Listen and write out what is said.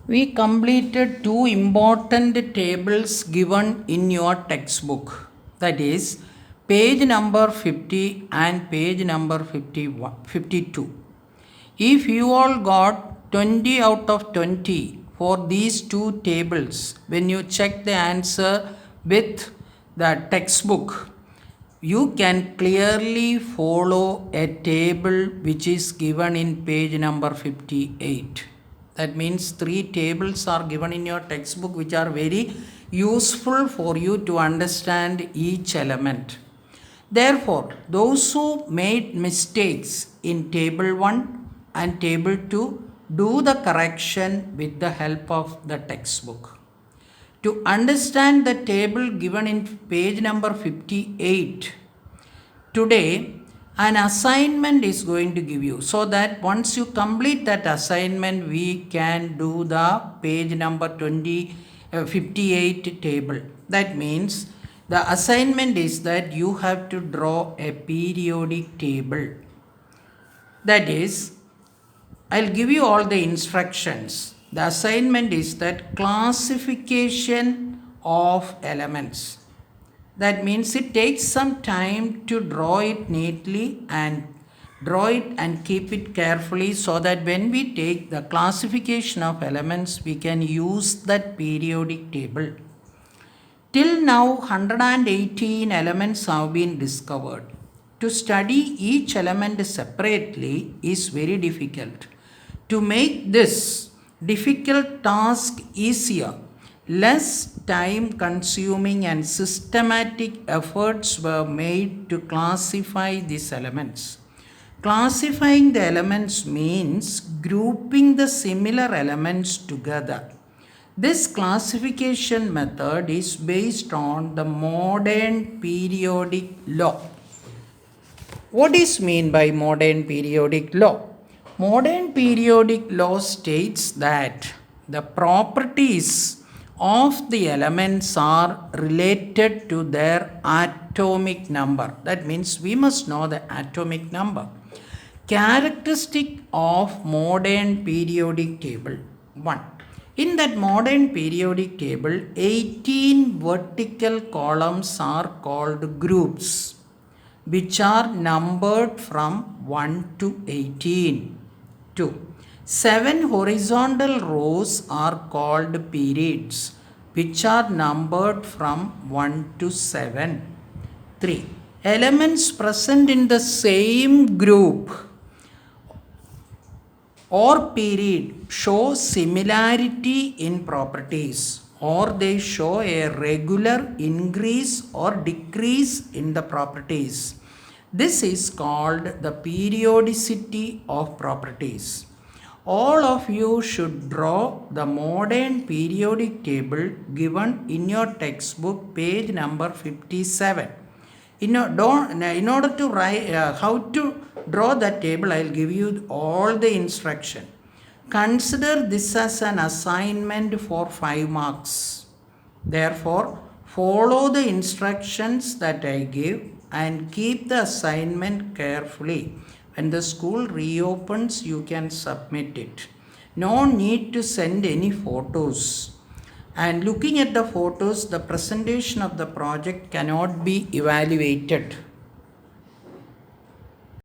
We completed two important tables given in your textbook, that is page number 50 and page number 52. If you all got 20 out of 20 for these two tables, when you check the answer with the textbook, you can clearly follow a table which is given in page number 58. That means three tables are given in your textbook which are very useful for you to understand each element. Therefore, those who made mistakes in table 1 and table 2, do the correction with the help of the textbook. To understand the table given in page number 58, today an assignment is going to give you, so that once you complete that assignment we can do the page number 58 table. That means the assignment is that you have to draw a periodic table. That is, I'll give you all the instructions. The assignment is that classification of elements. That means it takes some time to draw it neatly and draw it and keep it carefully, so that when we take the classification of elements we can use that periodic table. Till now 118 elements have been discovered. To study each element separately is very difficult. To make this difficult task easier, less time consuming and systematic efforts were made to classify these elements. Classifying the elements means grouping the similar elements together. This classification method is based on the modern periodic law. What is meant by modern periodic law? Modern periodic law states that the properties of the elements are related to their atomic number. That means we must know the atomic number. Characteristic of modern periodic table 1. In that modern periodic table, 18 vertical columns are called groups, which are numbered from 1 to 18. 2. 7 horizontal rows are called periods, which are numbered from 1 to 7. 3. Elements present in the same group or period show similarity in properties, or they show a regular increase or decrease in the properties. This is called the periodicity of properties. All of you should draw the modern periodic table given in your textbook, page number 57. In order to write how to draw that table, I will give you all the instruction. Consider this as an assignment for 5 marks. Therefore, follow the instructions that I give and keep the assignment carefully. When the school reopens, you can submit it. No need to send any photos. And looking at the photos, the presentation of the project cannot be evaluated.